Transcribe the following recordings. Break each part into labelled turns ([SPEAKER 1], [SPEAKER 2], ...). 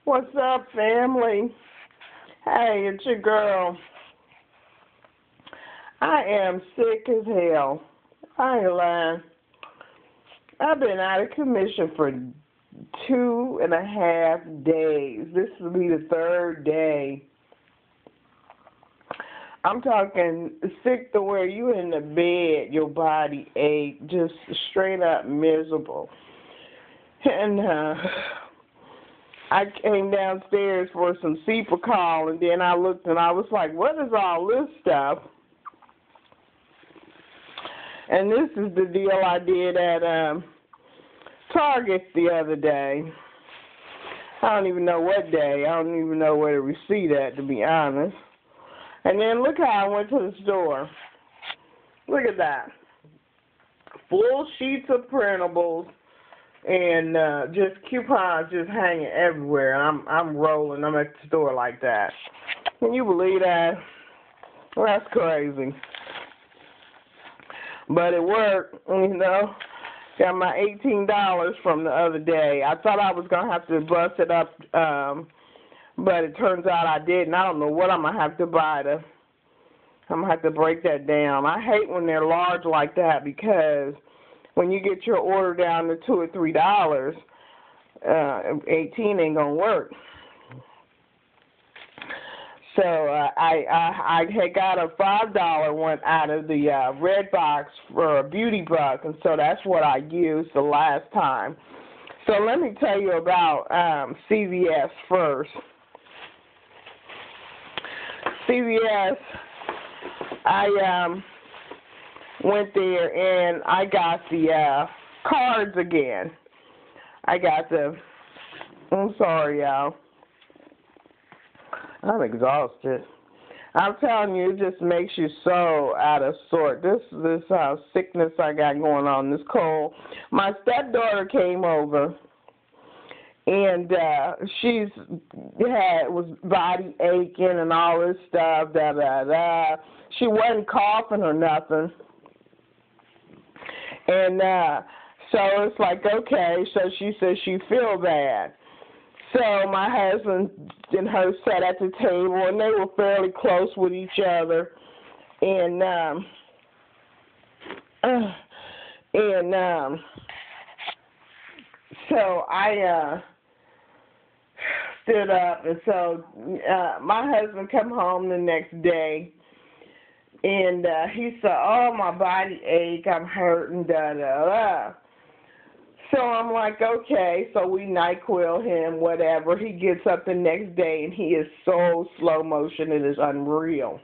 [SPEAKER 1] What's up, family? Hey, it's your girl. I am sick as hell. I ain't lying. I've been out of commission for 2.5 days. This will be the third day. I'm talking sick to where you in the bed, your body ache, just straight up miserable. And I came downstairs for some Call, and then I looked and I was like, what is all this stuff? And this is the deal I did at Target the other day. I don't even know what day. I don't even know where to receipt at, to be honest. And then look how I went to the store. Look at that. Full sheets of printables and just coupons just hanging everywhere. I'm rolling. I'm at the store like that. Can you believe that? Well, that's crazy. But it worked, you know. Got my $18 from the other day. I thought I was going to have to bust it up, but it turns out I didn't. I don't know what I'm going to have to buy to. I'm going to have to break that down. I hate when they're large like that because when you get your order down to $2 or $3, 18 ain't going to work. So I had got a $5 one out of the red box for a beauty book, and so that's what I used the last time. So let me tell you about CVS first. CVS, I went there and I got the cards again. I got I'm sorry, y'all. I'm exhausted. I'm telling you, it just makes you so out of sort. This sickness I got going on, this cold. My stepdaughter came over, and was body aching and all this stuff. She wasn't coughing or nothing, and so it's like, okay. So she says she feel bad. So my husband and her sat at the table, and they were fairly close with each other. And so I stood up, and so my husband come home the next day, and he said, "Oh, my body ache, I'm hurting, da da da." So I'm like, okay, so we NyQuil him, whatever. He gets up the next day, and he is so slow motion, it is unreal.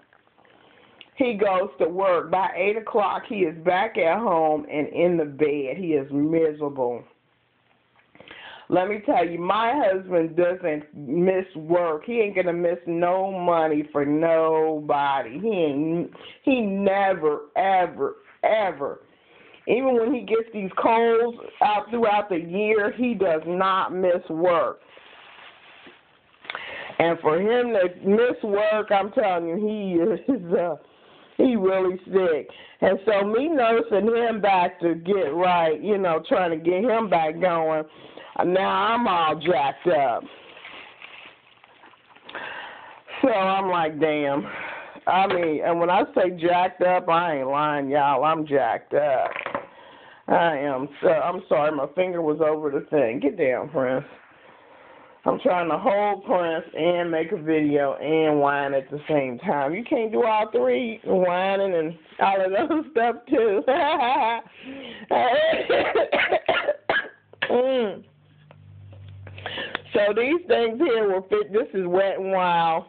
[SPEAKER 1] He goes to work. By 8 o'clock, he is back at home and in the bed. He is miserable. Let me tell you, my husband doesn't miss work. He ain't going to miss no money for nobody. He never, ever, ever. Even when he gets these colds out throughout the year, he does not miss work. And for him to miss work, I'm telling you, he really sick. And so me nursing him back to get right, you know, trying to get him back going, now I'm all jacked up. So I'm like, damn. I mean, and when I say jacked up, I ain't lying, y'all. I'm jacked up. I am. I'm sorry, my finger was over the thing. Get down, Prince. I'm trying to hold Prince and make a video and whine at the same time. You can't do all three, whining and all of those stuff too. So these things here were this is Wet n Wild,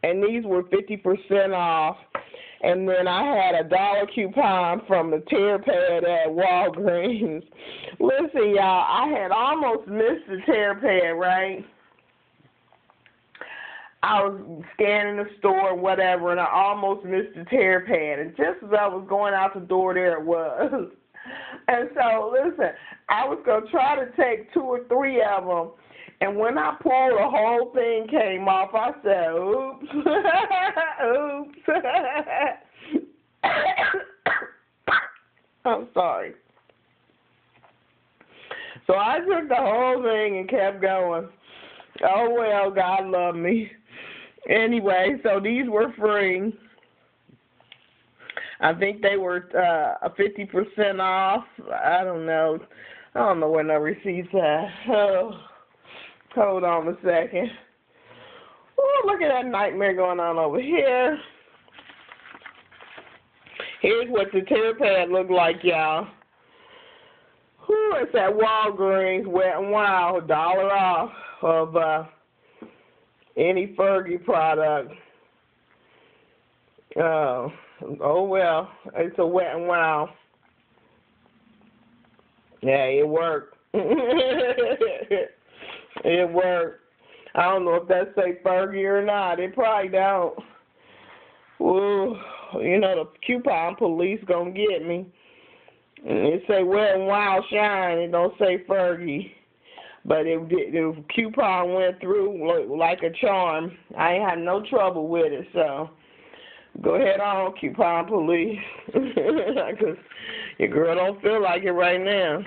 [SPEAKER 1] and these were 50% off. And then I had a $1 coupon from the tear pad at Walgreens. Listen, y'all, I had almost missed the tear pad, right? I was scanning the store, whatever, and I almost missed the tear pad. And just as I was going out the door, there it was. And so, listen, I was going to try to take 2 or 3 of them. And when I pulled, the whole thing came off. I said, oops, oops. I'm sorry. So I took the whole thing and kept going. Oh, well, God love me. Anyway, so these were free. I think they were 50% off. I don't know. I don't know where no receipts at. Oh, hold on a second. Oh, look at that nightmare going on over here. Here's what the tear pad looked like, y'all. Whew, it's at Walgreens, Wet n Wild, $1 off of any Fergie product. Oh well, it's a Wet n Wild. Yeah, it worked. It worked. I don't know if that say Fergie or not. It probably don't. Ooh, you know the coupon police gonna get me. And it say Wet n Wild Shine. It don't say Fergie. But the coupon went through like a charm. I ain't had no trouble with it, so go ahead on, coupon police. Because your girl don't feel like it right now.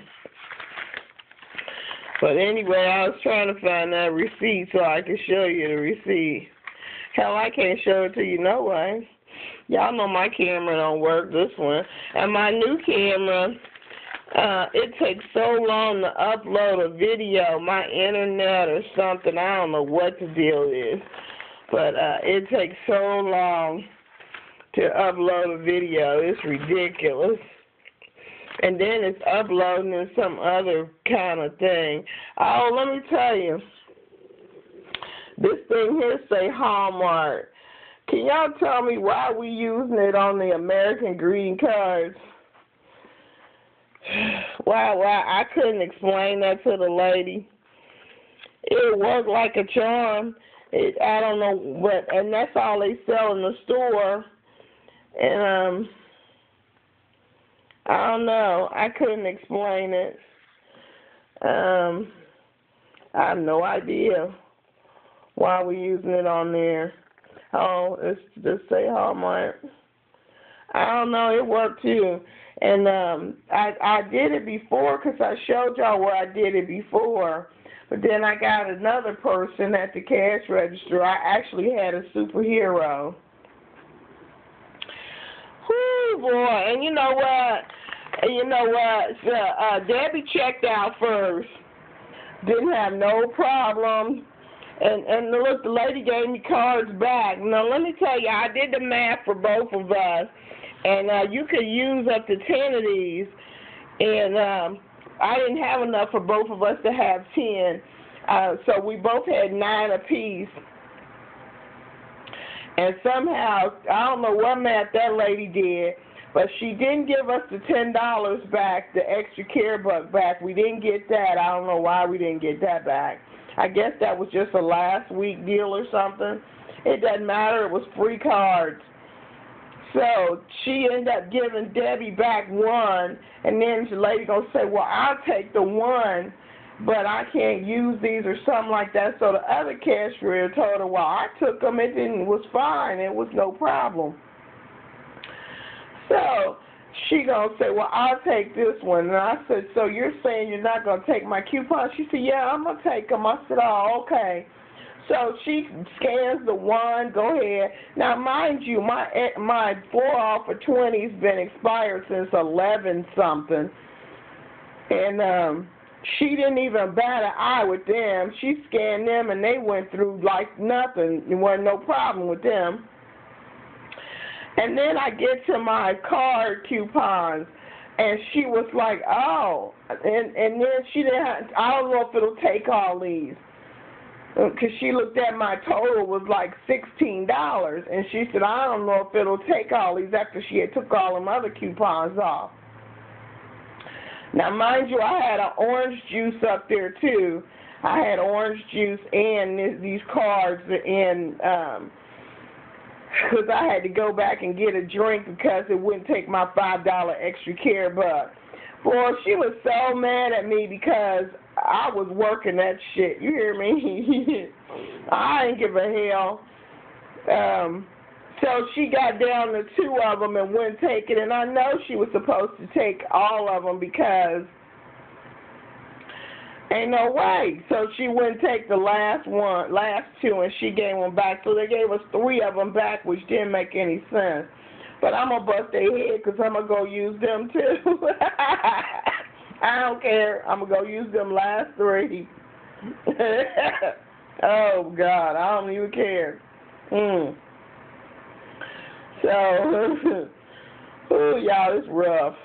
[SPEAKER 1] But anyway, I was trying to find that receipt so I could show you the receipt. Hell, I can't show it to you no way. Y'all know my camera don't work, this one. And my new camera, it takes so long to upload a video, my internet or something. I don't know what the deal is. But it takes so long to upload a video. It's ridiculous. And then it's uploading in some other kind of thing. Oh, let me tell you. This thing here say Hallmark. Can y'all tell me why we using it on the American greeting cards? Why I couldn't explain that to the lady. It worked like a charm. I don't know, and that's all they sell in the store. And I don't know. I couldn't explain it. I have no idea why we're using it on there. Oh, it's just say Hallmark. I don't know. It worked too. And I did it before because I showed y'all where I did it before. But then I got another person at the cash register. I actually had a superhero. Whoo, boy. And you know what? Debbie checked out first. Didn't have no problem. And look, the lady gave me cards back. Now, let me tell you, I did the math for both of us. And you could use up to 10 of these. And I didn't have enough for both of us to have 10. So we both had 9 apiece. And somehow, I don't know what math that lady did, but she didn't give us the $10 back, the extra care buck back. We didn't get that. I don't know why we didn't get that back. I guess that was just a last week deal or something. It doesn't matter. It was free cards. So she ended up giving Debbie back 1, and then the lady going to say, well, I'll take the 1, but I can't use these or something like that. So the other cashier told her, well, I took them. It was fine. It was no problem. So she going to say, well, I'll take this one. And I said, so you're saying you're not going to take my coupon? She said, yeah, I'm going to take them. I said, oh, okay. So she scans the 1, go ahead. Now, mind you, my 4 off of 20 has been expired since 11-something. And she didn't even bat an eye with them. She scanned them, and they went through like nothing. There wasn't no problem with them. And then I get to my card coupons, and she was like, oh. And then she didn't have, I don't know if it'll take all these. Because she looked at my total was like $16, and she said, I don't know if it'll take all these after she had took all them other coupons off. Now, mind you, I had an orange juice up there, too. I had orange juice and these cards, and because I had to go back and get a drink because it wouldn't take my $5 extra care buck. Boy, she was so mad at me because I was working that shit. You hear me? I didn't give a hell. So she got down to 2 of them and wouldn't take it. And I know she was supposed to take all of them because Ain't no way. So she wouldn't take the last two, and she gave them back. So they gave us 3 of them back, which didn't make any sense. But I'm going to bust their head because I'm going to go use them too. I don't care. I'm going to go use them last 3. Oh, God. I don't even care. So, ooh, y'all, it's rough.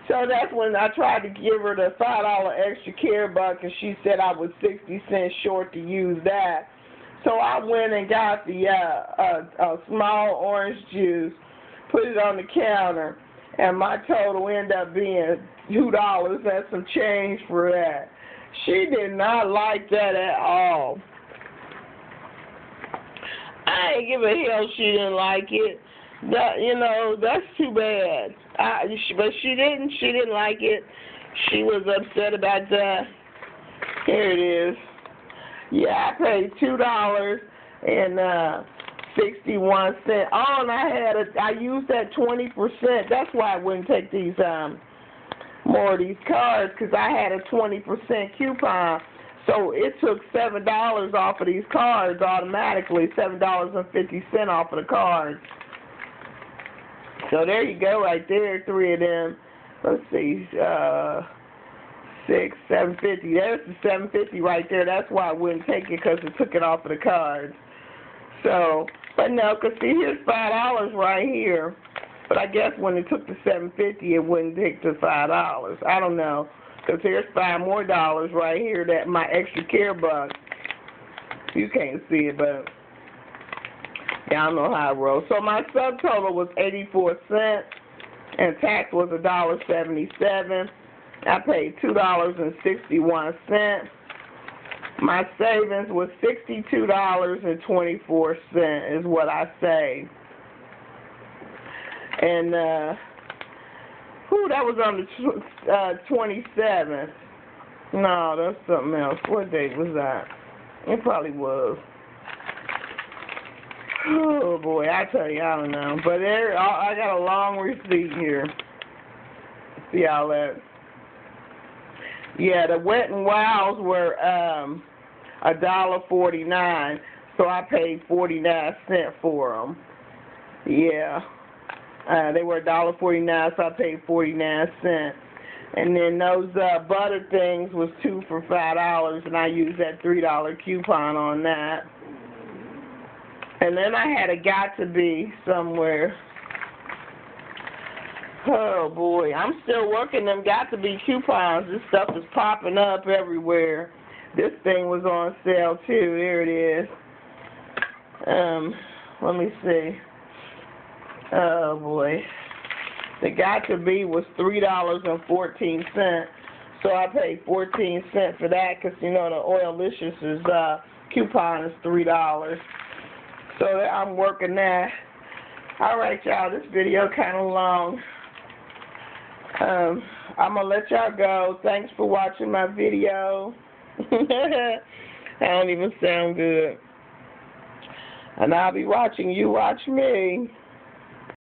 [SPEAKER 1] So that's when I tried to give her the $5 extra care buck, and she said I was 60 cents short to use that. So I went and got the a small orange juice, put it on the counter, and my total ended up being $2 and some change for that. She did not like that at all. I ain't give a hell she didn't like it. That's too bad. But she didn't like it. She was upset about that. Here it is. Yeah, I paid $2.61. Oh, and I used that 20%. That's why I wouldn't take these more of these cards, because I had a 20% coupon. So it took $7 off of these cards automatically, $7.50 off of the cards. So there you go, right there, 3 of them. Let's see, $750. There's the $750 right there. That's why I wouldn't take it, because it took it off of the cards. So, but no, because see, here's $5 right here. But I guess when it took the $750, it wouldn't take the $5. I don't know, because here's $5 more right here, that my extra care buck. You can't see it, but y'all know how I roll. So my subtotal was 84 cents, and tax was $1.77. I paid $2.61. My savings was $62.24 is what I saved. And that was on the 27th. No, that's something else. What date was that? It probably was. Oh boy, I tell you, I don't know. But I got a long receipt here. See all that? Yeah, the Wet n Wilds were $1.49, so I paid 49 cents for them. Yeah, they were $1.49, so I paid 49 cents. And then those butter things was 2 for $5, and I used that $3 coupon on that. And then I had a Got to Be somewhere. Oh boy, I'm still working them Got to Be coupons. This stuff is popping up everywhere. This thing was on sale too. Here it is. Let me see. Oh boy. The Got to Be was $3.14. So I paid 14 cents for that, because the Oilicious' coupon is $3. So I'm working that. All right, y'all, this video kind of long. I'm going to let y'all go. Thanks for watching my video. I don't even sound good. And I'll be watching you watch me.